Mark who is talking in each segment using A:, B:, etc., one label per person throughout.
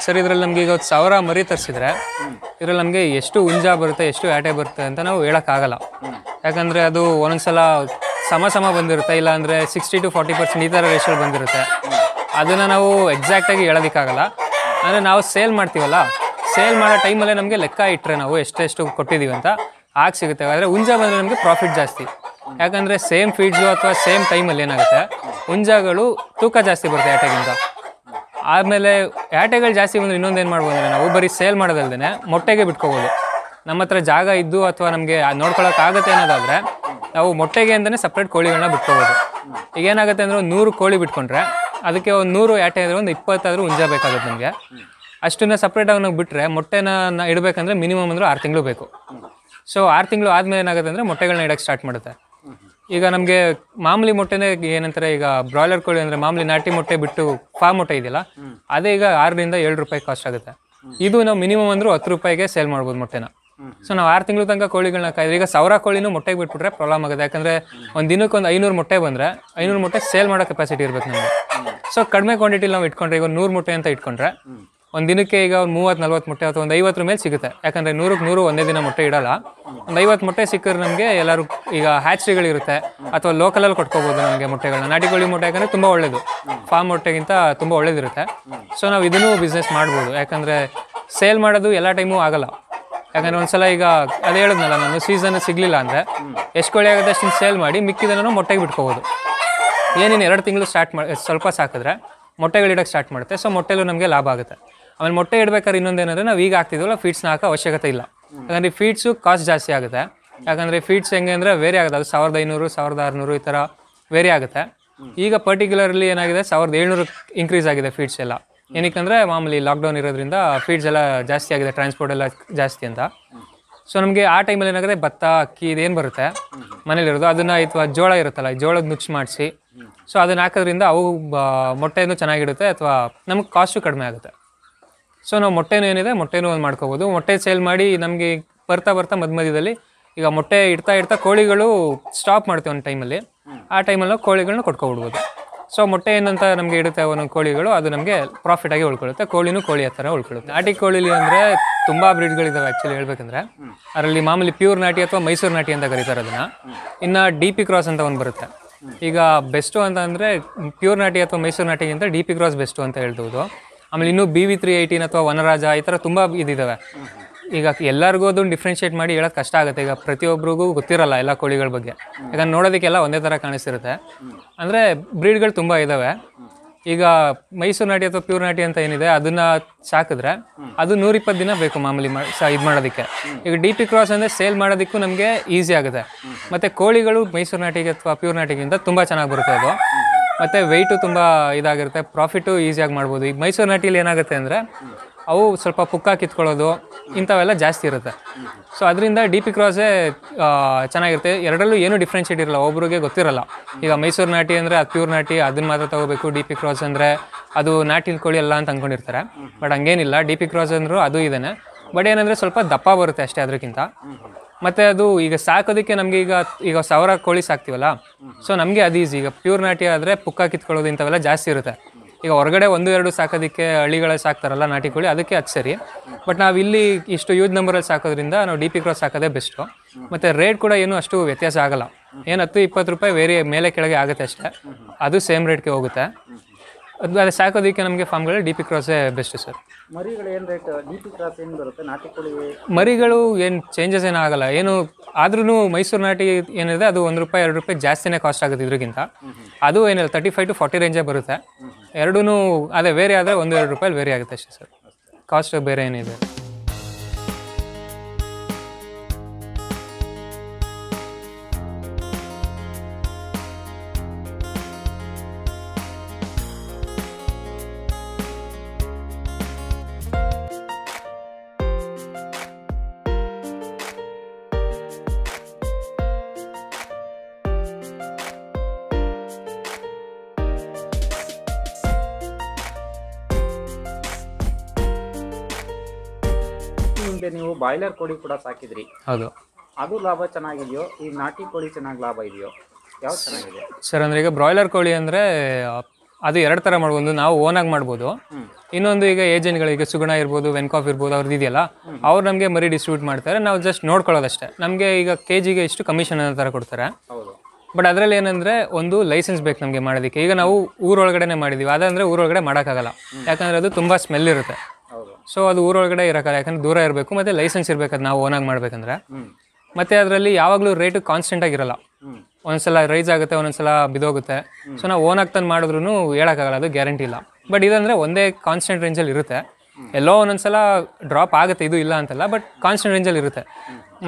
A: Sir ಇದರಲ್ಲಿ ನಮಗೆ ಈಗ 1000 ಮರಿ ತರಿಸಿದ್ರೆ ಇದರಲ್ಲಿ ನಮಗೆ ಎಷ್ಟು ಹುಂಜ ಬರುತ್ತೆ ಎಷ್ಟು ಆಟೆ ಬರುತ್ತೆ ಅಂತ ನಾವು ಹೇಳೋಕ್ಕಾಗಲ್ಲ. ಯಾಕಂದರೆ ಅದು ಒಂದೊಂದ್ಸಲ ಸಮ ಬಂದಿರುತ್ತೆ, ಇಲ್ಲ ಅಂದರೆ 60 to 40% ಈ ಥರ ರೇಷಿಯೋ ಬಂದಿರುತ್ತೆ. ಅದನ್ನು ನಾವು ಎಕ್ಸಾಕ್ಟಾಗಿ ಹೇಳೋದಕ್ಕಾಗಲ್ಲ. ಅಂದರೆ ನಾವು ಸೇಲ್ ಮಾಡ್ತೀವಲ್ಲ, ಸೇಲ್ ಮಾಡೋ ಟೈಮಲ್ಲೇ ನಮಗೆ ಲೆಕ್ಕ ಇಟ್ಟರೆ ನಾವು ಎಷ್ಟೆಷ್ಟು ಕೊಟ್ಟಿದ್ದೀವಿ ಅಂತ ಆಗ ಸಿಗುತ್ತೆ. ಆದರೆ ಹುಂಜ ಬಂದರೆ ನಮಗೆ ಪ್ರಾಫಿಟ್ ಜಾಸ್ತಿ. ಯಾಕಂದರೆ ಸೇಮ್ ಫೀಡ್ಸು ಅಥವಾ ಸೇಮ್ ಟೈಮಲ್ಲಿ ಏನಾಗುತ್ತೆ, ಹುಂಜಗಳು ತೂಕ ಜಾಸ್ತಿ ಬರುತ್ತೆ ಆಟೆಗಿಂತ. ಆಮೇಲೆ ಆಟೆಗಳು ಜಾಸ್ತಿ ಬಂದರೆ ಇನ್ನೊಂದೇನು ಮಾಡ್ಬೋದು ಅಂದರೆ ನಾವು ಬರೀ ಸೇಲ್ ಮಾಡೋದಲ್ದೇ ಮೊಟ್ಟೆಗೆ ಬಿಟ್ಕೋಬೋದು. ನಮ್ಮ ಹತ್ರ ಜಾಗ ಇದ್ದು ಅಥವಾ ನಮಗೆ ನೋಡ್ಕೊಳ್ಳೋಕ್ಕಾಗತ್ತೆ ಅನ್ನೋದಾದರೆ ನಾವು ಮೊಟ್ಟೆಗೆ ಅಂತಲೇ ಸಪ್ರೇಟ್ ಕೋಳಿಗಳನ್ನ ಬಿಟ್ಕೋಬೋದು. ಈಗ ಏನಾಗುತ್ತೆ ಅಂದರೆ 100 ಕೋಳಿ ಬಿಟ್ಕೊಂಡ್ರೆ ಅದಕ್ಕೆ ಒಂದು 100 ಆಟೆ ಅಂದರೆ ಒಂದು 20 ಹುಂಜ ಬೇಕಾಗುತ್ತೆ ನಮಗೆ. ಅಷ್ಟನ್ನು ಸಪ್ರೇಟಾಗಿ ನಾವು ಬಿಟ್ಟರೆ ಮೊಟ್ಟೆನ ಇಡಬೇಕಂದ್ರೆ ಮಿನಿಮಮ್ ಅಂದರೆ 6 ತಿಂಗಳು ಬೇಕು. ಸೊ 6 ತಿಂಗಳು ಆದಮೇಲೆ ಏನಾಗುತ್ತೆ ಅಂದರೆ ಮೊಟ್ಟೆಗಳನ್ನ ಇಡೋಕ್ಕೆ ಸ್ಟಾರ್ಟ್ ಮಾಡುತ್ತೆ. ಈಗ ನಮಗೆ ಮಾಮೂಲಿ ಮೊಟ್ಟೆನೇ ಏನಂತಾರೆ, ಈಗ ಬ್ರಾಯ್ಲರ್ ಕೋಳಿ ಅಂದರೆ ಮಾಮೂಲಿ ನಾಟಿ ಮೊಟ್ಟೆ ಬಿಟ್ಟು ಫಾರ್ಮ್ ಮೊಟ್ಟೆ ಇದೆಯಲ್ಲ, ಅದೇ ಈಗ 6 ರಿಂದ 7 ರೂಪಾಯಿ ಕಾಸ್ಟ್ ಆಗುತ್ತೆ. ಇದು ನಾವು ಮಿನಿಮಮ್ ಅಂದರೂ 10 ರೂಪಾಯಿಗೆ ಸೇಲ್ ಮಾಡ್ಬೋದು ಮೊಟ್ಟೆನ. ಸೊ ನಾವು 6 ತಿಂಗಳು ತನಕ ಕೋಳಿಗಳನ್ನ ಕಾಯ್ದ್ರೆ ಈಗ 1000 ಕೋಳಿನೂ ಮೊಟ್ಟೆಗೆ ಬಿಟ್ಬಿಟ್ರೆ ಪ್ರಾಬ್ಲಮ್ ಆಗುತ್ತೆ. ಯಾಕಂದರೆ ಒಂದು ದಿನಕ್ಕೆ ಒಂದು 500 ಮೊಟ್ಟೆ ಬಂದರೆ 500 ಮೊಟ್ಟೆ ಸೇಲ್ ಮಾಡೋ ಕೆಪಾಸಿಟಿ ಇರಬೇಕು ನಮಗೆ. ಸೊ ಕಡಿಮೆ ಕ್ವಾಂಟಿಟಿಲಿ ನಾವು ಇಟ್ಕೊಂಡ್ರೆ ಈಗ 100 ಮೊಟ್ಟೆ ಅಂತ ಇಟ್ಕೊಂಡ್ರೆ ಒಂದು ದಿನಕ್ಕೆ ಈಗ ಒಂದು 30-40 ಮೊಟ್ಟೆ ಅಥವಾ ಒಂದು 50 ಮೇಲೆ ಸಿಗುತ್ತೆ. ಯಾಕಂದರೆ 100ಕ್ಕೆ 100 ಒಂದೇ ದಿನ ಮೊಟ್ಟೆ ಇಡಲ್ಲ. ಒಂದು 50 ಮೊಟ್ಟೆ ಸಿಕ್ಕರೆ ನಮಗೆ ಎಲ್ಲರೂ ಈಗ ಹ್ಯಾಚ್ರಿಗಳಿರುತ್ತೆ ಅಥವಾ ಲೋಕಲಲ್ಲಿ ಕೊಟ್ಕೋಬೋದು ನಮಗೆ ಮೊಟ್ಟೆಗಳನ್ನ. ನಾಟಿ ಕೋಳಿ ಮೊಟ್ಟೆ ಯಾಕಂದರೆ ತುಂಬ ಒಳ್ಳೆಯದು, ಫಾರ್ಮ್ ಮೊಟ್ಟೆಗಿಂತ ತುಂಬ ಒಳ್ಳೇದಿರುತ್ತೆ. ಸೊ ನಾವು ಇದನ್ನು ಬಿಸ್ನೆಸ್ ಮಾಡ್ಬೋದು. ಯಾಕಂದರೆ ಸೇಲ್ ಮಾಡೋದು ಎಲ್ಲ ಟೈಮು ಆಗಲ್ಲ. ಯಾಕಂದರೆ ಒಂದ್ಸಲ ಈಗ ಅದೇ ಹೇಳಿದ್ನಲ್ಲ ನಾನು, ಸೀಸನ್ ಸಿಗಲಿಲ್ಲ ಅಂದರೆ ಎಷ್ಟು ಕೋಳಿ ಆಗುತ್ತೆ ಅಷ್ಟನ್ನು ಸೇಲ್ ಮಾಡಿ ಮಿಕ್ಕಿದನ್ನು ಮೊಟ್ಟೆಗೆ ಬಿಟ್ಕೋಬೋದು. ಏನೇನು 2 ತಿಂಗಳು ಸ್ವಲ್ಪ ಸಾಕಿದ್ರೆ ಮೊಟ್ಟೆಗಳಿಡೋಕ್ಕೆ ಸ್ಟಾರ್ಟ್ ಮಾಡುತ್ತೆ. ಸೊ ಮೊಟ್ಟೆಲೂ ನಮಗೆ ಲಾಭ ಆಗುತ್ತೆ. ಆಮೇಲೆ ಮೊಟ್ಟೆ ಇಡಬೇಕಾದ್ರೆ ಇನ್ನೊಂದೇನೆಂದರೆ ನಾವು ಈಗ ಹಾಕ್ತಿದ್ವಲ್ಲ ಫೀಡ್ಸ್ನ ಹಾಕೋ ಅವಶ್ಯಕತೆ ಇಲ್ಲ. ಯಾಕಂದರೆ ಫೀಡ್ಸು ಕಾಸ್ಟ್ ಜಾಸ್ತಿ ಆಗುತ್ತೆ. ಯಾಕಂದರೆ ಫೀಡ್ಸ್ ಹೆಂಗೆ ಅಂದರೆ ವೇರಿ ಆಗುತ್ತೆ, ಅದು 1500 1600 ಈ ಥರ ವೇರಿ ಆಗುತ್ತೆ. ಈಗ ಪರ್ಟಿಕ್ಯುಲರ್ಲಿ ಏನಾಗಿದೆ 1700 ಇನ್ಕ್ರೀಸ್ ಆಗಿದೆ ಫೀಡ್ಸ್ ಎಲ್ಲ. ಏನಕ್ಕಂದರೆ ಮಾಮೂಲಿ ಲಾಕ್ಡೌನ್ ಇರೋದ್ರಿಂದ ಫೀಡ್ಸ್ ಎಲ್ಲ ಜಾಸ್ತಿ ಆಗಿದೆ, ಟ್ರಾನ್ಸ್ಪೋರ್ಟ್ ಎಲ್ಲ ಜಾಸ್ತಿ ಅಂತ. ಸೊ ನಮಗೆ ಆ ಟೈಮಲ್ಲಿ ಏನಾಗುತ್ತೆ, ಭತ್ತ ಅಕ್ಕಿ ಇದೇನು ಬರುತ್ತೆ ಮನೇಲಿರೋದು ಅದನ್ನು ಅಥವಾ ಜೋಳ ಇರುತ್ತಲ್ಲ, ಜೋಳದ ನುಚ್ಚು ಮಾಡಿಸಿ ಸೊ ಅದನ್ನು ಹಾಕೋದ್ರಿಂದ ಅವು ಮೊಟ್ಟೆನೂ ಚೆನ್ನಾಗಿಡುತ್ತೆ ಅಥವಾ ನಮಗೆ ಕಾಸ್ಟು ಕಡಿಮೆ ಆಗುತ್ತೆ. ಸೊ ನಾವು ಮೊಟ್ಟೆನೂ ಏನಿದೆ ಮೊಟ್ಟೆನೂ ಒಂದು ಮಾಡ್ಕೋಬೋದು. ಮೊಟ್ಟೆ ಸೇಲ್ ಮಾಡಿ ನಮಗೆ ಬರ್ತಾ ಮಧ್ಯದಲ್ಲಿ ಈಗ ಮೊಟ್ಟೆ ಇಡ್ತಾ ಕೋಳಿಗಳು ಸ್ಟಾಪ್ ಮಾಡ್ತೀವಿ ಒಂದು ಟೈಮಲ್ಲಿ. ಆ ಟೈಮಲ್ಲಿ ನಾವು ಕೋಳಿಗಳನ್ನ ಕೊಟ್ಕೊಬಿಡ್ಬೋದು. ಸೊ ಮೊಟ್ಟೆ ಏನಂತ ನಮಗೆ ಇಡುತ್ತೆ ಒಂದೊಂದು ಕೋಳಿಗಳು, ಅದು ನಮಗೆ ಪ್ರಾಫಿಟಾಗಿ ಉಳ್ಕೊಳ್ಳುತ್ತೆ. ಕೋಳಿನೂ ಕೋಳಿ ಆ ಥರ ಉಳ್ಕೊಳ್ಳುತ್ತೆ. ನಾಟಿ ಕೋಳಿಲಿ ಅಂದರೆ ತುಂಬ ಬ್ರೀಡ್ಗಳಿದ್ದಾವೆ ಆ್ಯಕ್ಚುಲಿ ಹೇಳ್ಬೇಕಂದ್ರೆ. ಅದರಲ್ಲಿ ಮಾಮೂಲಿ ಪ್ಯೂರ್ ನಾಟಿ ಅಥವಾ ಮೈಸೂರು ನಾಟಿ ಅಂತ ಕರೀತಾರೆ ಅದನ್ನು. ಇನ್ನು DP ಕ್ರಾಸ್ ಅಂತ ಒಂದು ಬರುತ್ತೆ. ಈಗ ಬೆಸ್ಟು ಅಂತ ಅಂದರೆ ಪ್ಯೂರ್ ನಾಟಿ ಅಥವಾ ಮೈಸೂರು ನಾಟಿಗಿಂತ DP ಕ್ರಾಸ್ ಬೆಸ್ಟು ಅಂತ ಹೇಳ್ಬೋದು. ಆಮೇಲೆ ಇನ್ನೂ BV 318 ಅಥವಾ ವನರಾಜ ಈ ಥರ ತುಂಬ ಇದಿದ್ದಾವೆ. ಈಗ ಎಲ್ಲರಿಗೂ ಅದನ್ನು ಡಿಫ್ರೆನ್ಷಿಯೇಟ್ ಮಾಡಿ ಹೇಳೋದು ಕಷ್ಟ ಆಗುತ್ತೆ. ಈಗ ಪ್ರತಿಯೊಬ್ಬರಿಗೂ ಗೊತ್ತಿರಲ್ಲ ಎಲ್ಲ ಕೋಳಿಗಳ ಬಗ್ಗೆ. ಯಾಕಂದ್ರೆ ನೋಡೋದಕ್ಕೆಲ್ಲ ಒಂದೇ ಥರ ಕಾಣಿಸ್ತಿರುತ್ತೆ. ಅಂದರೆ ಬ್ರೀಡ್ಗಳು ತುಂಬ ಇದ್ದಾವೆ. ಈಗ ಮೈಸೂರು ನಾಟಿ ಅಥವಾ ಪ್ಯೂರ್ ನಾಟಿ ಅಂತ ಏನಿದೆ ಅದನ್ನು ಸಾಕಿದ್ರೆ ಅದು 120 ದಿನ ಬೇಕು ಮಾಮೂಲಿ ಇದು ಮಾಡೋದಕ್ಕೆ. ಈಗ DP ಕ್ರಾಸ್ ಅಂದರೆ ಸೇಲ್ ಮಾಡೋದಕ್ಕೂ ನಮಗೆ ಈಸಿ ಆಗುತ್ತೆ. ಮತ್ತು ಕೋಳಿಗಳು ಮೈಸೂರು ನಾಟಿಗೆ ಅಥವಾ ಪ್ಯೂರ್ ನಾಟಿಗಿಂತ ತುಂಬ ಚೆನ್ನಾಗಿ ಬರುತ್ತೆ ಅದು. ಮತ್ತು ವೆಯ್ಟು ತುಂಬ ಇದಾಗಿರುತ್ತೆ, ಪ್ರಾಫಿಟು ಈಸಿಯಾಗಿ ಮಾಡ್ಬೋದು. ಈಗ ಮೈಸೂರು ನಾಟಿಲಿ ಏನಾಗುತ್ತೆ ಅಂದರೆ ಅವು ಸ್ವಲ್ಪ ಪುಕ್ಕ ಕಿತ್ಕೊಳ್ಳೋದು ಇಂಥವೆಲ್ಲ ಜಾಸ್ತಿ ಇರುತ್ತೆ. ಸೊ ಅದರಿಂದ DP ಕ್ರಾಸೇ ಚೆನ್ನಾಗಿರುತ್ತೆ. ಎರಡರಲ್ಲೂ ಏನೂ ಡಿಫ್ರೆನ್ಷಿಯೇಟ್ ಇರಲ್ಲ, ಒಬ್ರಿಗೆ ಗೊತ್ತಿರಲ್ಲ. ಈಗ ಮೈಸೂರು ನಾಟಿ ಅಂದರೆ ಅದು ಪ್ಯೂರ್ ನಾಟಿ, ಅದನ್ನು ಮಾತ್ರ ತೊಗೋಬೇಕು. DP ಕ್ರಾಸ್ ಅಂದರೆ ಅದು ನಾಟಿ ಕೋಳಿ ಎಲ್ಲ ಅಂತ ಅಂದ್ಕೊಂಡಿರ್ತಾರೆ. ಬಟ್ ಹಂಗೇನಿಲ್ಲ, DP ಕ್ರಾಸ್ ಅಂದರೂ ಅದು ಇದೇನೆ. ಬಟ್ ಏನಂದರೆ ಸ್ವಲ್ಪ ದಪ್ಪ ಬರುತ್ತೆ ಅಷ್ಟೇ ಅದಕ್ಕಿಂತ. ಮತ್ತು ಅದು ಈಗ ಸಾಕೋದಕ್ಕೆ ನಮಗೆ ಈಗ 1000 ಕೋಳಿ ಸಾಕ್ತೀವಲ್ಲ, ಸೊ ನಮಗೆ ಅದು ಈಸಿ. ಈಗ ಪ್ಯೂರ್ ನಾಟಿ ಆದರೆ ಪುಕ್ಕ ಕಿತ್ಕೊಳ್ಳೋದು ಇಂಥವೆಲ್ಲ ಜಾಸ್ತಿ ಇರುತ್ತೆ. ಈಗ ಹೊರಗಡೆ 1-2 ಸಾಕೋದಕ್ಕೆ ಹಳ್ಳಿಗಳಲ್ಲಿ ಸಾಕ್ತಾರಲ್ಲ ನಾಟಿ ಕೋಳಿ, ಅದಕ್ಕೆ ಅದು ಸರಿ. ಬಟ್ ನಾವು ಇಲ್ಲಿ ಇಷ್ಟು ಯೂಸ್ ನಂಬರಲ್ಲಿ ಸಾಕೋದ್ರಿಂದ ನಾವು DP ಕ್ರಾಸ್ ಸಾಕೋದೇ ಬೆಸ್ಟು. ಮತ್ತು ರೇಟ್ ಕೂಡ ಏನೂ ಅಷ್ಟು ವ್ಯತ್ಯಾಸ ಆಗಲ್ಲ. ಏನು 10-20 ರೂಪಾಯಿ ವೇರಿ ಮೇಲೆ ಕೆಳಗೆ ಆಗುತ್ತೆ ಅಷ್ಟೇ, ಅದು ಸೇಮ್ ರೇಟ್ಗೆ ಹೋಗುತ್ತೆ. ಅದು ಸಾಕೋದಕ್ಕೆ ನಮಗೆ ಫಾರ್ಮ್ಗಳಲ್ಲಿ DP ಕ್ರಾಸೇ ಬೆಸ್ಟ್ ಸರ್.
B: ಮರಿಗಳು ಏನು ರೇಟ್ DP ಕ್ರಾಸ್ ಏನು ಬರುತ್ತೆ? ನಾಟಿ ಕೋಳಿ
A: ಮರಿಗಳು ಏನು ಚೇಂಜಸ್ ಏನೂ ಆಗಲ್ಲ. ಏನು ಆದ್ರೂ ಮೈಸೂರು ನಾಟಿ ಏನಿದೆ ಅದು ₹1-2 ಜಾಸ್ತಿನೇ ಕಾಸ್ಟ್ ಆಗುತ್ತೆ ಇದಕ್ಕಿಂತ. ಅದು ಏನಿಲ್ಲ 35 to 40 ರೇಂಜೇ ಬರುತ್ತೆ. ಎರಡೂ ಅದೇ ವೇರಿ ಆದರೆ ₹1-2 ವೇರಿ ಆಗುತ್ತೆ ಅಷ್ಟೇ ಸರ್. ಕಾಸ್ಟ್ ಬೇರೆ ಏನಿದೆ.
B: ಮುಂದೆ ನೀವು ಬಾಯ್ಲರ್ ಕೋಳಿ ಕೂಡ ಸಾಕಿದ್ರಿ,
A: ಹೌದು.
B: ಅದು ಲಾಭ ಚೆನ್ನಾಗಿದೆಯೋ ಈ ನಾಟಿ ಕೋಳಿ ಚೆನ್ನಾಗಿ ಲಾಭ ಇದೆಯೋ? ಯಾವ್ದು ಚೆನ್ನಾಗಿದೆ
A: ಸರ್? ಅಂದರೆ ಈಗ ಬ್ರಾಯ್ಲರ್ ಕೋಳಿ ಅಂದರೆ ಅದು 2 ಥರ ಮಾಡ್ಬೋದು. ನಾವು ಓನಾಗಿ ಮಾಡ್ಬೋದು, ಇನ್ನೊಂದು ಈಗ ಏಜೆಂಟ್ಗಳಿಗೆ ಸುಗುಣ ಇರ್ಬೋದು, ವೆನ್ಕಾಫ್ ಇರ್ಬೋದು, ಅವ್ರದ್ದು ಇದೆಯಲ್ಲ, ಅವ್ರು ನಮಗೆ ಮರಿ ಡಿಸ್ಟ್ರಿಬ್ಯೂಟ್ ಮಾಡ್ತಾರೆ. ನಾವು ಜಸ್ಟ್ ನೋಡ್ಕೊಳ್ಳೋದಷ್ಟೇ. ನಮಗೆ ಈಗ KGಗೆ ಇಷ್ಟು ಕಮಿಷನ್ ಅನ್ನೋ ಥರ ಕೊಡ್ತಾರೆ. ಬಟ್ ಅದರಲ್ಲಿ ಏನಂದರೆ ಒಂದು ಲೈಸೆನ್ಸ್ ಬೇಕು ನಮಗೆ ಮಾಡೋದಕ್ಕೆ. ಈಗ ನಾವು ಊರೊಳಗಡೆ ಮಾಡಿದ್ದೀವಿ, ಅದಂದರೆ ಊರೊಳಗಡೆ ಮಾಡೋಕ್ಕಾಗಲ್ಲ, ಯಾಕಂದರೆ ಅದು ತುಂಬ ಸ್ಮೆಲ್ ಇರುತ್ತೆ. ಸೊ ಅದು ಊರೊಳಗಡೆ ಇರೋಕ್ಕಲ್ಲ, ಯಾಕಂದರೆ ದೂರ ಇರಬೇಕು, ಮತ್ತು ಲೈಸೆನ್ಸ್ ಇರಬೇಕು ಅದು ನಾವು ಓನಾಗಿ ಮಾಡಬೇಕಂದ್ರೆ. ಮತ್ತು ಅದರಲ್ಲಿ ಯಾವಾಗಲೂ ರೇಟು ಕಾನ್ಸ್ಟೆಂಟಾಗಿರಲ್ಲ. ಒಂದೊಂದ್ಸಲ ರೈಸ್ ಆಗುತ್ತೆ, ಒಂದೊಂದ್ಸಲ ಬಿದೋಗುತ್ತೆ. ಸೊ ನಾವು ಓನಾಗಿ ತಂದು ಮಾಡಿದ್ರೂ ಹೇಳೋಕ್ಕಾಗಲ್ಲ, ಅದು ಗ್ಯಾರಂಟಿ ಇಲ್ಲ. ಬಟ್ ಇದಂದರೆ ಒಂದೇ ಕಾನ್ಸ್ಟೆಂಟ್ ರೇಂಜಲ್ಲಿ ಇರುತ್ತೆ. ಎಲ್ಲೋ ಒಂದೊಂದ್ಸಲ ಡ್ರಾಪ್ ಆಗುತ್ತೆ, ಇದು ಇಲ್ಲ ಅಂತಲ್ಲ, ಬಟ್ ಕಾನ್ಸ್ಟೆಂಟ್ ರೇಂಜಲ್ಲಿ ಇರುತ್ತೆ.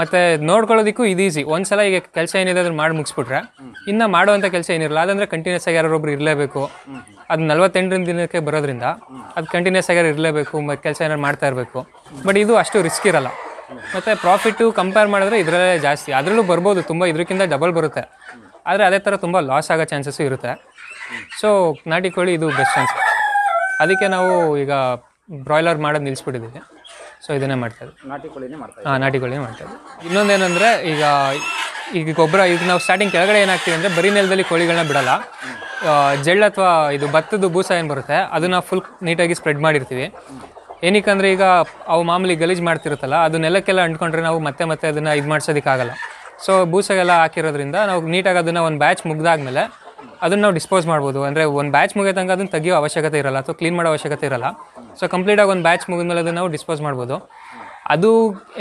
A: ಮತ್ತು ನೋಡ್ಕೊಳ್ಳೋದಕ್ಕೂ ಇದು ಈಸಿ. ಒಂದ್ಸಲ ಈಗ ಕೆಲಸ ಏನಿದೆ ಅದನ್ನು ಮಾಡಿ ಮುಗಿಸ್ಬಿಟ್ರೆ ಇನ್ನು ಮಾಡುವಂಥ ಕೆಲಸ ಏನಿರಲ್ಲ. ಅದಂದರೆ ಕಂಟಿನ್ಯೂಸ್ ಆಗಿ ಯಾರೊಬ್ರು ಇರಲೇಬೇಕು. ಅದು 48 ದಿನಕ್ಕೆ ಬರೋದ್ರಿಂದ ಅದು ಕಂಟಿನ್ಯೂಸ್ ಆಗಿ ಇರಲೇಬೇಕು, ಮತ್ತು ಕೆಲಸ ಏನಾದ್ರು ಮಾಡ್ತಾ ಇರಬೇಕು. ಬಟ್ ಇದು ಅಷ್ಟು ರಿಸ್ಕ್ ಇರಲ್ಲ. ಮತ್ತು ಪ್ರಾಫಿಟ್ಟು ಕಂಪೇರ್ ಮಾಡಿದ್ರೆ ಇದರಲ್ಲೇ ಜಾಸ್ತಿ. ಅದರಲ್ಲೂ ಬರ್ಬೋದು, ತುಂಬ ಇದಕ್ಕಿಂತ ಡಬಲ್ ಬರುತ್ತೆ. ಆದರೆ ಅದೇ ಥರ ತುಂಬ ಲಾಸ್ ಆಗೋ ಚಾನ್ಸಸ್ಸು ಇರುತ್ತೆ. ಸೊ ನಾಟಿ ಕೋಳಿ ಇದು ಬೆಸ್ಟ್ ಅನ್ಸುತ್ತೆ. ಅದಕ್ಕೆ ನಾವು ಈಗ ಬ್ರಾಯ್ಲರ್ ಮಾಡೋದು ನಿಲ್ಲಿಸ್ಬಿಟ್ಟಿದ್ದೀವಿ. ಸೊ ಇದನ್ನೇ ಮಾಡ್ತಾಯಿದ್ವಿ,
B: ನಾಟಿ ಕೋಳಿನೇ ಮಾಡ್ತಾ
A: ನಾಟಿ ಕೋಳಿನೇ ಮಾಡ್ತಾಯಿದ್ವಿ. ಇನ್ನೊಂದೇನೆಂದರೆ ಈಗ ಗೊಬ್ಬರ ಈಗ ನಾವು ಸ್ಟಾರ್ಟಿಂಗ್ ಕೆಳಗಡೆ ಏನಾಗ್ತೀವಿ ಅಂದರೆ ಬರೀ ನೆಲದಲ್ಲಿ ಕೋಳಿಗಳನ್ನ ಬಿಡಲ್ಲ. ಜೆಳ್ಳು ಅಥವಾ ಇದು ಭತ್ತದ ಬೂಸ ಏನು ಬರುತ್ತೆ ಅದನ್ನು ಫುಲ್ ನೀಟಾಗಿ ಸ್ಪ್ರೆಡ್ ಮಾಡಿರ್ತೀವಿ. ಏನಕ್ಕಂದರೆ ಈಗ ಅವು ಮಾಮೂಲಿ ಗಲೀಜು ಮಾಡ್ತಿರುತ್ತಲ್ಲ, ಅದು ನೆಲಕ್ಕೆಲ್ಲ ಅಂಟ್ಕೊಂಡ್ರೆ ನಾವು ಮತ್ತೆ ಅದನ್ನು ಇದು ಮಾಡ್ಸೋದಕ್ಕಾಗಲ್ಲ. ಸೊ ಬೂಸೆಲ್ಲ ಹಾಕಿರೋದ್ರಿಂದ ನಾವು ನೀಟಾಗಿ ಅದನ್ನು ಒಂದು ಬ್ಯಾಚ್ ಮುಗ್ದಾದ್ಮೇಲೆ ಅದನ್ನು ನಾವು ಡಿಸ್ಪೋಸ್ ಮಾಡ್ಬೋದು. ಅಂದರೆ ಒಂದು ಬ್ಯಾಚ್ ಮುಗಿಯೋ ತನಕ ಅದನ್ನು ತೆಗಿಯೋ ಅವಶ್ಯಕತೆ ಇರಲ್ಲ, ಅಥವಾ ಕ್ಲೀನ್ ಮಾಡೋ ಅವಶ್ಯಕತೆ ಇರಲ್ಲ. ಸೊ ಕಂಪ್ಲೀಟಾಗಿ ಒಂದು ಬ್ಯಾಚ್ ಮುಗಿದ್ಮೇಲೆ ಅದನ್ನು ನಾವು ಡಿಸ್ಪೋಸ್ ಮಾಡ್ಬೋದು. ಅದು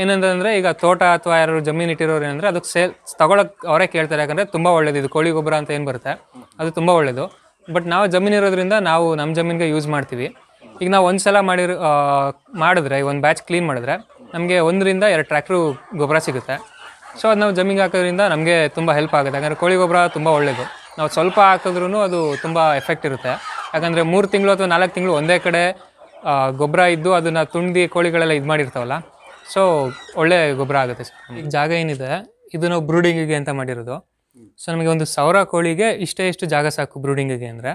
A: ಏನಂತಂದರೆ ಈಗ ತೋಟ ಅಥವಾ ಯಾರು ಜಮೀನು ಇಟ್ಟಿರೋರು ಏನಂದರೆ ಅದಕ್ಕೆ ತೊಗೊಳಕ್ಕೆ ಅವರೇ ಕೇಳ್ತಾರೆ. ಯಾಕಂದರೆ ತುಂಬ ಒಳ್ಳೇದು ಇದು ಕೋಳಿ ಗೊಬ್ಬರ ಅಂತ ಏನು ಬರುತ್ತೆ ಅದು ತುಂಬ ಒಳ್ಳೆಯದು. ಬಟ್ ನಾವು ಜಮೀನು ಇರೋದ್ರಿಂದ ನಾವು ನಮ್ಮ ಜಮೀನಿಗೆ ಯೂಸ್ ಮಾಡ್ತೀವಿ. ಈಗ ನಾವು ಒಂದು ಸಲ ಮಾಡಿದ್ರೆ ಒಂದು ಬ್ಯಾಚ್ ಕ್ಲೀನ್ ಮಾಡಿದ್ರೆ ನಮಗೆ 1 ರಿಂದ 2 ಟ್ರ್ಯಾಕ್ಟ್ರು ಗೊಬ್ಬರ ಸಿಗುತ್ತೆ. ಸೊ ಅದು ನಾವು ಜಮೀನಿಗೆ ಹಾಕೋದ್ರಿಂದ ನಮಗೆ ತುಂಬ ಹೆಲ್ಪ್ ಆಗುತ್ತೆ. ಯಾಕಂದರೆ ಕೋಳಿ ಗೊಬ್ಬರ ತುಂಬ ಒಳ್ಳೆಯದು. ನಾವು ಸ್ವಲ್ಪ ಹಾಕಿದ್ರೂ ಅದು ತುಂಬ ಎಫೆಕ್ಟ್ ಇರುತ್ತೆ. ಯಾಕಂದರೆ 3 ತಿಂಗಳು ಅಥವಾ 4 ತಿಂಗಳು ಒಂದೇ ಕಡೆ ಗೊಬ್ಬರ ಇದ್ದು ಅದನ್ನು ತುಂಡಿ ಕೋಳಿಗಳೆಲ್ಲ ಇದು ಮಾಡಿರ್ತಾವಲ್ಲ, ಸೊ ಒಳ್ಳೆ ಗೊಬ್ಬರ ಆಗುತ್ತೆ ಸರ್. ಈಗ ಜಾಗ ಏನಿದೆ ಇದು ನಾವು ಬ್ರೂಡಿಂಗಿಗೆ ಅಂತ ಮಾಡಿರೋದು. ಸೊ ನಮಗೆ ಒಂದು 1000 ಕೋಳಿಗೆ ಇಷ್ಟು ಜಾಗ ಸಾಕು ಬ್ರೂಡಿಂಗಿಗೆ. ಅಂದರೆ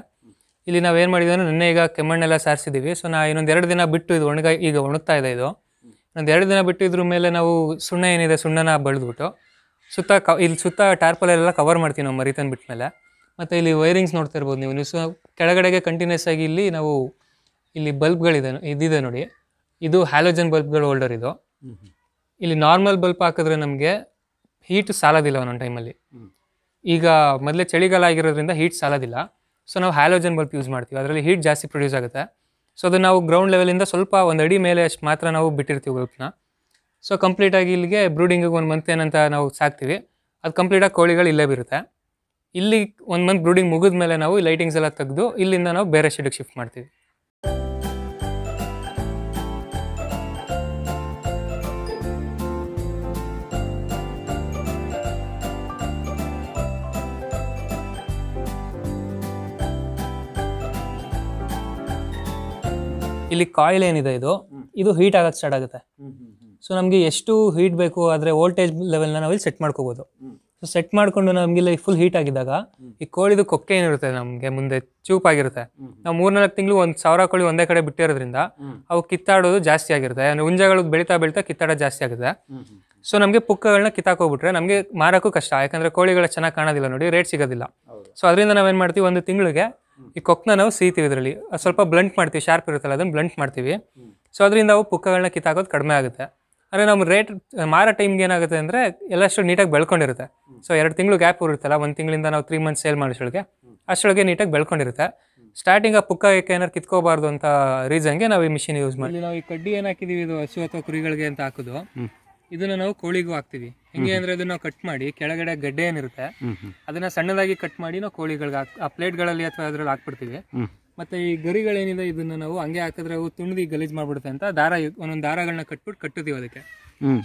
A: ಇಲ್ಲಿ ನಾವೇನು ಮಾಡಿದ್ದೀವಿ ನಿನ್ನೆ ಈಗ ಕೆಮ್ಮಣ್ಣೆಲ್ಲ ಸಾರಿಸಿದ್ದೀವಿ. ಸೊ ಇನ್ನೊಂದು 2 ದಿನ ಬಿಟ್ಟು ಇದು ಈಗ ಒಣಗ್ತಾ ಇದೆ. ಇದು ಒಂದು 2 ದಿನ ಬಿಟ್ಟು ಇದ್ರ ಮೇಲೆ ನಾವು ಸುಣ್ಣ ಏನಿದೆ ಸುಣ್ಣನ ಬಳಿದ್ಬಿಟ್ಟು ಇಲ್ಲಿ ಸುತ್ತ ಟಾರ್ಪಲೆಲ್ಲ ಕವರ್ ಮಾಡ್ತೀವಿ ನಾವು ಮರಿ ತಂದು ಬಿಟ್ಮೇಲೆ. ಮತ್ತು ಇಲ್ಲಿ ವೈರಿಂಗ್ಸ್ ನೋಡ್ತಾ ಇರ್ಬೋದು ನೀವು ಕೆಳಗಡೆಗೆ ಕಂಟಿನ್ಯೂಸ್ ಆಗಿ ಇಲ್ಲಿ ಬಲ್ಬ್ಗಳಿದೆ, ಇದಿದೆ ನೋಡಿ, ಇದು ಹ್ಯಾಲೋಜನ್ ಬಲ್ಬ್ಗಳು ಹೋಲ್ಡರ್. ಇದು ಇಲ್ಲಿ ನಾರ್ಮಲ್ ಬಲ್ಬ್ ಹಾಕಿದ್ರೆ ನಮಗೆ ಹೀಟ್ ಸಾಲೋದಿಲ್ಲ ಒಂದೊಂದು ಟೈಮಲ್ಲಿ. ಈಗ ಮೊದಲೇ ಚಳಿಗಾಲ ಆಗಿರೋದ್ರಿಂದ ಹೀಟ್ ಸಾಲೋದಿಲ್ಲ. ಸೊ ನಾವು ಹ್ಯಾಲೋಜನ್ ಬಲ್ಬ್ ಯೂಸ್ ಮಾಡ್ತೀವಿ, ಅದರಲ್ಲಿ ಹೀಟ್ ಜಾಸ್ತಿ ಪ್ರೊಡ್ಯೂಸ್ ಆಗುತ್ತೆ. ಸೊ ಅದು ನಾವು ಗ್ರೌಂಡ್ ಲೆವೆಲಿಂದ ಸ್ವಲ್ಪ 1 ಅಡಿ ಮೇಲೆ ಅಷ್ಟು ಮಾತ್ರ ನಾವು ಬಿಟ್ಟಿರ್ತೀವಿ ಬಲ್ಬ್ನ. ಸೊ ಕಂಪ್ಲೀಟಾಗಿ ಇಲ್ಲಿಗೆ ಬ್ರೂಡಿಂಗಿಗೆ 1 ಮಂತ್ ಏನಂತ ನಾವು ಸಾಕ್ತೀವಿ, ಅದು ಕಂಪ್ಲೀಟಾಗಿ ಕೋಳಿಗಳು ಇಲ್ಲೇ ಬರುತ್ತೆ. ಇಲ್ಲಿ 1 ಮಂತ್ ಬ್ರೂಡಿಂಗ್ ಮುಗಿದ ಮೇಲೆ ನಾವು ಲೈಟಿಂಗ್ಸ್ ಎಲ್ಲ ತೆಗೆದು ಇಲ್ಲಿಂದ ನಾವು ಬೇರೆ ಶೆಡ್ಗೆ ಶಿಫ್ಟ್ ಮಾಡ್ತೀವಿ. ಇಲ್ಲಿ ಕಾಯಿಲ್ ಏನಿದೆ ಇದು ಹೀಟ್ ಆಗೋಕ್ಕೆ ಸ್ಟಾರ್ಟ್ ಆಗುತ್ತೆ. ಸೊ ನಮಗೆ ಎಷ್ಟು ಹೀಟ್ ಬೇಕು ಆದರೆ ವೋಲ್ಟೇಜ್ ಲೆವೆಲ್ನ ನಾವು ಇಲ್ಲಿ ಸೆಟ್ ಮಾಡ್ಕೋಬೋದು. ಸೊ ಸೆಟ್ ಮಾಡಿಕೊಂಡು ನಮಗೆ ಇಲ್ಲಿ ಫುಲ್ ಹೀಟ್ ಆಗಿದ್ದಾಗ ಈ ಕೋಳಿದು ಕೊಕ್ಕೆ ಏನಿರುತ್ತೆ ನಮಗೆ ಮುಂದೆ ಚೂಪಾಗಿರುತ್ತೆ. ನಾವು 3-4 ತಿಂಗಳು 1000 ಕೋಳಿ ಒಂದೇ ಕಡೆ ಬಿಟ್ಟಿರೋದ್ರಿಂದ ಅವು ಕಿತ್ತಾಡೋದು ಜಾಸ್ತಿ ಆಗಿರುತ್ತೆ. ಅಂದರೆ ಹುಂಜಗಳು ಬೆಳೀತಾ ಕಿತ್ತಾಡೋದು ಜಾಸ್ತಿ ಆಗುತ್ತೆ. ಸೊ ನಮಗೆ ಪುಕ್ಕಗಳನ್ನ ಕಿತ್ತಾಕೋಗ್ಬಿಟ್ರೆ ನಮಗೆ ಮಾರೋಕ್ಕೂ ಕಷ್ಟ, ಯಾಕಂದರೆ ಕೋಳಿಗಳು ಚೆನ್ನಾಗಿ ಕಾಣೋದಿಲ್ಲ ನೋಡಿ, ರೇಟ್ ಸಿಗೋದಿಲ್ಲ. ಸೊ ಅದರಿಂದ ನಾವೇನು ಮಾಡ್ತೀವಿ, 1 ತಿಂಗಳಿಗೆ ಈ ಕೊಕ್ಕನ್ನ ನಾವು ಸೀತೀವಿ, ಇದರಲ್ಲಿ ಸ್ವಲ್ಪ ಬ್ಲಂಟ್ ಮಾಡ್ತೀವಿ, ಶಾರ್ಪ್ ಇರುತ್ತಲ್ಲ ಅದನ್ನು ಬ್ಲಂಟ್ ಮಾಡ್ತೀವಿ. ಸೊ ಅದರಿಂದ ಅವು ಪುಕ್ಕಗಳನ್ನ ಕಿತ್ತಾಕೋದು ಕಡಿಮೆ ಆಗುತ್ತೆ. ಅಂದರೆ ನಮ್ಮ ರೇಟ್ ಮಾರೋ ಟೈಮ್ಗೆ ಏನಾಗುತ್ತೆ ಅಂದರೆ ಎಲ್ಲಷ್ಟು ನೀಟಾಗಿ ಬೆಳ್ಕೊಂಡಿರುತ್ತೆ. ಸೊ 2 ತಿಂಗಳು ಗ್ಯಾಪ್ ಇರುತ್ತಲ್ಲ, 1 ತಿಂಗಳಿಂದ ನಾವು 3 ಮಂತ್ಸ್ ಸೇಲ್ ಮಾಡೋಷ್ಟೊಳಗೆ ಅಷ್ಟೊಳಗೆ ನೀಟಾಗಿ ಬೆಳ್ಕೊಂಡಿರುತ್ತೆ. ಸ್ಟಾರ್ಟಿಂಗ್ ಆ ಪುಕ್ಕ ಏನಾರು ಕಿತ್ಕೋಬಾರ್ದು ಅಂತ ರೀಸನ್ಗೆ ನಾವು ಈ ಮಿಷಿನ್ ಯೂಸ್ ಮಾಡ್ತೀವಿ. ನಾವು ಈ ಕಡ್ಡಿ ಏನು ಹಾಕಿದ್ದೀವಿ ಇದು ಹಸು ಅಥವಾ ಕುರಿಗಳಿಗೆ ಅಂತ ಹಾಕೋದು, ಇದನ್ನ ನಾವು ಕೋಳಿಗೂ ಹಾಕ್ತಿವಿ. ಹೆಂಗೆ ಅಂದ್ರೆ ಅದನ್ನ ಕಟ್ ಮಾಡಿ ಕೆಳಗಡೆ ಗಡ್ಡೆ ಏನಿರುತ್ತೆ ಅದನ್ನ ಸಣ್ಣದಾಗಿ ಕಟ್ ಮಾಡಿ ನಾವು ಕೋಳಿಗಳಿಗೆ ಆ ಪ್ಲೇಟ್ಗಳಲ್ಲಿ ಅಥವಾ ಅದ್ರಲ್ಲಿ ಹಾಕ್ಬಿಡ್ತೀವಿ. ಮತ್ತೆ ಈ ಗರಿಗಳೇನಿದೆ ಇದನ್ನ ನಾವು ಹಂಗೆ ಹಾಕಿದ್ರೆ ಅವು ತುಣಿದು ಗಲೀಜ್ ಮಾಡ್ಬಿಡುತ್ತೆ ಅಂತ ಒಂದೊಂದು ದಾರಗಳನ್ನ ಕಟ್ಬಿಟ್ಟು ಕಟ್ಟುತ್ತೀವಿ ಅದಕ್ಕೆ.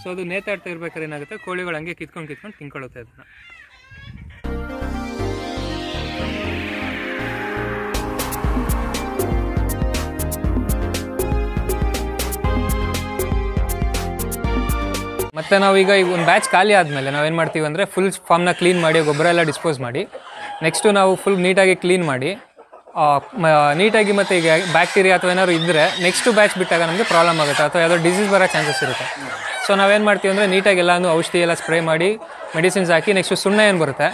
A: ಸೊ ಅದು ನೇತಾಡ್ತಾ ಇರ್ಬೇಕಾದ್ರೆ ಏನಾಗುತ್ತೆ, ಕೋಳಿಗಳು ಹಂಗೆ ಕಿತ್ಕೊಂಡು ತಿನ್ಕೊಳ್ಳುತ್ತೆ ಅದನ್ನ. ಮತ್ತು ನಾವೀಗ ಈಗ ಒಂದು ಬ್ಯಾಚ್ ಖಾಲಿ ಆದಮೇಲೆ ನಾವೇನು ಮಾಡ್ತೀವಿ ಅಂದರೆ ಫುಲ್ ಫಾರ್ಮ್ನ ಕ್ಲೀನ್ ಮಾಡಿ ಗೊಬ್ಬರ ಎಲ್ಲ ಡಿಸ್ಪೋಸ್ ಮಾಡಿ ನೆಕ್ಸ್ಟು ನಾವು ಫುಲ್ ನೀಟಾಗಿ ಕ್ಲೀನ್ ಮಾಡಿ ನೀಟಾಗಿ ಮತ್ತು ಈಗ ಬ್ಯಾಕ್ಟೀರಿಯಾ ಅಥವಾ ಏನಾದ್ರು ಇದ್ದರೆ ನೆಕ್ಸ್ಟ್ ಬ್ಯಾಚ್ ಬಿಟ್ಟಾಗ ನಮಗೆ ಪ್ರಾಬ್ಲಮ್ ಆಗುತ್ತೆ ಅಥವಾ ಯಾವುದೋ ಡಿಸೀಸ್ ಬರೋ ಚಾನ್ಸಸ್ ಇರುತ್ತೆ. ಸೊ ನಾವೇನು ಮಾಡ್ತೀವಿ ಅಂದರೆ ನೀಟಾಗಿ ಎಲ್ಲನೂ ಔಷಧಿ ಎಲ್ಲ ಸ್ಪ್ರೇ ಮಾಡಿ ಮೆಡಿಸಿನ್ಸ್ ಹಾಕಿ ನೆಕ್ಸ್ಟು ಸುಣ್ಣ ಏನು ಬರುತ್ತೆ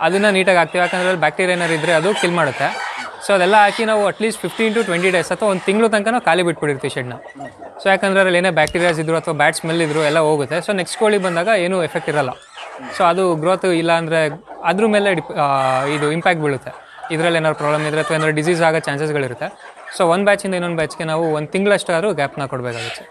A: ಅದನ್ನು ನೀಟಾಗಿ ಹಾಕ್ತೀವಿ. ಯಾಕಂದರೆ ಅಲ್ಲಿ ಬ್ಯಾಕ್ಟೀರಿಯಾ ಏನಾರು ಇದ್ದರೆ ಅದು ಕಿಲ್ ಮಾಡುತ್ತೆ. ಸೊ ಅದೆಲ್ಲ ಹಾಕಿ ನಾವು ಅಟ್ಲೀಸ್ಟ್ 15 to 20 ಡೇಸ್ ಅಥವಾ ಒಂದು ತಿಂಗಳು ತನಕ ನಾವು ಖಾಲಿ ಬಿಟ್ಬಿಟ್ಟಿರ್ತೀವಿ ಶೆಡ್ನ. ಸೊ ಯಾಕಂದರೆ ಅದ್ರಲ್ಲಿ ಏನೇ ಬ್ಯಾಕ್ಟೀರಿಯಾಸ್ ಇದ್ರು ಅಥವಾ ಬ್ಯಾಡ್ ಸ್ಮೆಲ್ ಇದ್ರು ಎಲ್ಲ ಹೋಗುತ್ತೆ. ಸೊ ನೆಕ್ಸ್ಟ್ ಕೋಳಿ ಬಂದಾಗ ಏನೂ ಎಫೆಕ್ಟ್ ಇರಲ್ಲ. ಸೊ ಅದು ಗ್ರೋತ್ ಇಲ್ಲ ಅಂದರೆ ಅದ್ರ ಮೇಲೆ ಇದು ಇಂಪ್ಯಾಕ್ಟ್ ಬೀಳುತ್ತೆ. ಇದರಲ್ಲಿ ಏನಾದ್ರು ಪ್ರಾಬ್ಲಮ್ ಇದ್ದರೆ ಅಥವಾ ಏನಾದ್ರು ಡಿಸೀಸ್ ಆಗೋ ಚಾನ್ಸಸ್ಗಳಿರುತ್ತೆ. ಸೊ ಒಂದು ಬ್ಯಾಚಿಂದ ಇನ್ನೊಂದು ಬ್ಯಾಚ್ಗೆ ನಾವು ಒಂದು ತಿಂಗಳಷ್ಟಾದ್ರೂ ಗ್ಯಾಪ್ನ ಕೊಡಬೇಕಾಗುತ್ತೆ.